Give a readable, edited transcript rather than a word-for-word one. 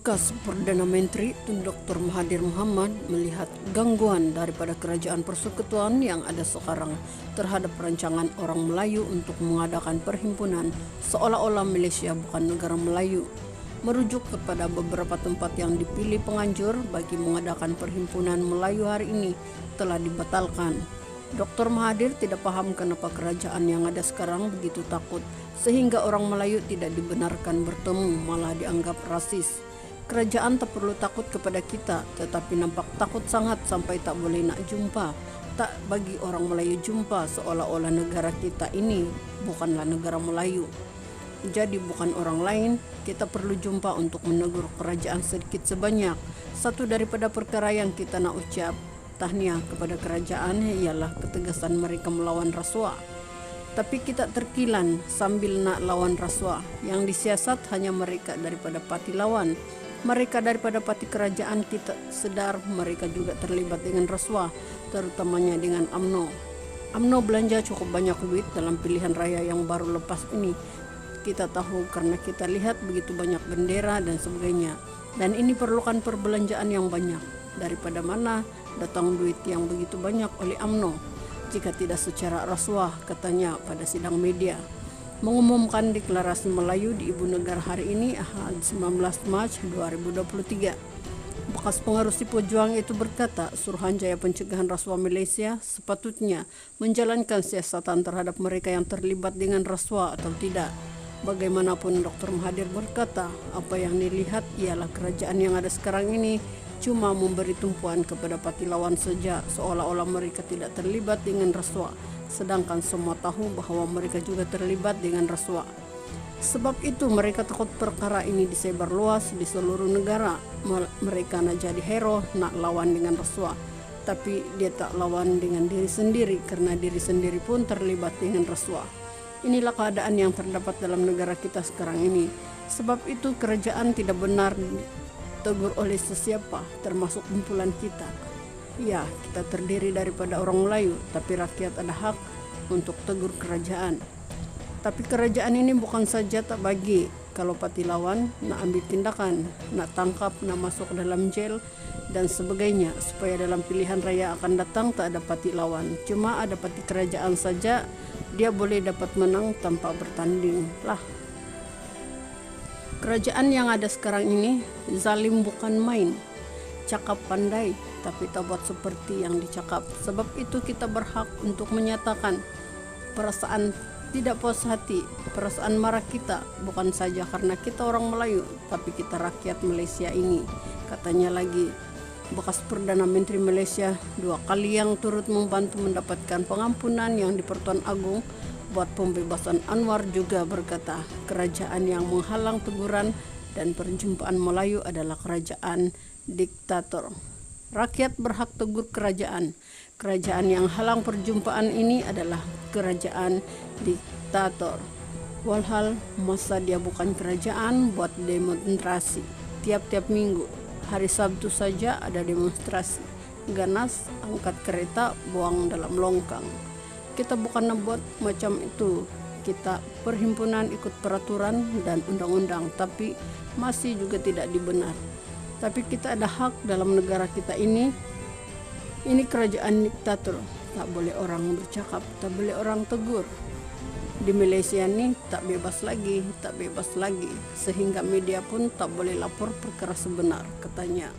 Bekas Perdana Menteri Tun Dr. Mahathir Mohamad melihat gangguan daripada kerajaan persekutuan yang ada sekarang terhadap rancangan orang Melayu untuk mengadakan perhimpunan seolah-olah Malaysia bukan negara Melayu. Merujuk kepada beberapa tempat yang dipilih penganjur bagi mengadakan perhimpunan Melayu hari ini telah dibatalkan. Dr. Mahathir tidak paham kenapa kerajaan yang ada sekarang begitu takut sehingga orang Melayu tidak dibenarkan bertemu, malah dianggap rasis. Kerajaan tak perlu takut kepada kita, tetapi nampak takut sangat sampai tak boleh nak jumpa. Tak bagi orang Melayu jumpa seolah-olah negara kita ini bukanlah negara Melayu. Jadi bukan orang lain, kita perlu jumpa untuk menegur kerajaan sedikit sebanyak. Satu daripada perkara yang kita nak ucap tahniah kepada kerajaan ialah ketegasan mereka melawan rasuah. Tapi kita terkilan sambil nak lawan rasuah. Yang disiasat hanya mereka daripada parti lawan. Mereka daripada parti kerajaan kita sedar mereka juga terlibat dengan rasuah, terutamanya dengan UMNO. UMNO belanja cukup banyak duit dalam pilihan raya yang baru lepas ini. Kita tahu karena kita lihat begitu banyak bendera dan sebagainya. Dan ini perlukan perbelanjaan yang banyak. Daripada mana datang duit yang begitu banyak oleh UMNO? Jika tidak secara rasuah, katanya pada sidang media. Mengumumkan deklarasi Melayu di Ibu Negara hari ini Ahad 19 Mac 2023. Bekas pengerusi pejuang itu berkata, Suruhanjaya Pencegahan Rasuah Malaysia sepatutnya menjalankan siasatan terhadap mereka yang terlibat dengan rasuah atau tidak. Bagaimanapun Dr. Mahathir berkata, apa yang dilihat ialah kerajaan yang ada sekarang ini cuma memberi tumpuan kepada parti lawan saja, seolah-olah mereka tidak terlibat dengan rasuah, sedangkan semua tahu bahwa mereka juga terlibat dengan rasuah. Sebab itu mereka takut perkara ini disebar luas di seluruh negara. Mereka nak jadi hero, nak lawan dengan rasuah, tapi dia tak lawan dengan diri sendiri karena diri sendiri pun terlibat dengan rasuah. Inilah keadaan yang terdapat dalam negara kita sekarang ini. Sebab itu kerajaan tidak benar tegur oleh sesiapa, termasuk kumpulan kita. Ya, kita terdiri daripada orang Melayu, tapi rakyat ada hak untuk tegur kerajaan. Tapi kerajaan ini bukan saja tak bagi kalau parti lawan nak ambil tindakan, nak tangkap, nak masuk dalam jail dan sebagainya, supaya dalam pilihan raya akan datang tak ada parti lawan, cuma ada parti kerajaan saja, dia boleh dapat menang tanpa bertanding lah. Kerajaan yang ada sekarang ini zalim bukan main. Cakap pandai tapi tak buat seperti yang dicakap. Sebab itu kita berhak untuk menyatakan perasaan tidak puas hati, perasaan marah kita, bukan saja karena kita orang Melayu, tapi kita rakyat Malaysia ini. Katanya lagi, bekas Perdana Menteri Malaysia 2 kali yang turut membantu mendapatkan pengampunan yang di Pertuan Agong buat pembebasan Anwar juga berkata, kerajaan yang menghalang teguran dan perjumpaan Melayu adalah kerajaan diktator. Rakyat berhak tegur kerajaan. Kerajaan yang halang perjumpaan ini adalah kerajaan diktator. Walhal masa dia bukan kerajaan buat demonstrasi tiap-tiap minggu. Hari Sabtu saja ada demonstrasi. Ganas angkat kereta buang dalam longkang. Kita bukan buat macam itu. Kita perhimpunan ikut peraturan dan undang-undang, tapi masih juga tidak dibenar. Tapi kita ada hak dalam negara kita ini. Ini kerajaan diktator. Tak boleh orang bercakap, tak boleh orang tegur. Di Malaysia ini tak bebas lagi, tak bebas lagi. Sehingga media pun tak boleh lapor perkara sebenar, katanya.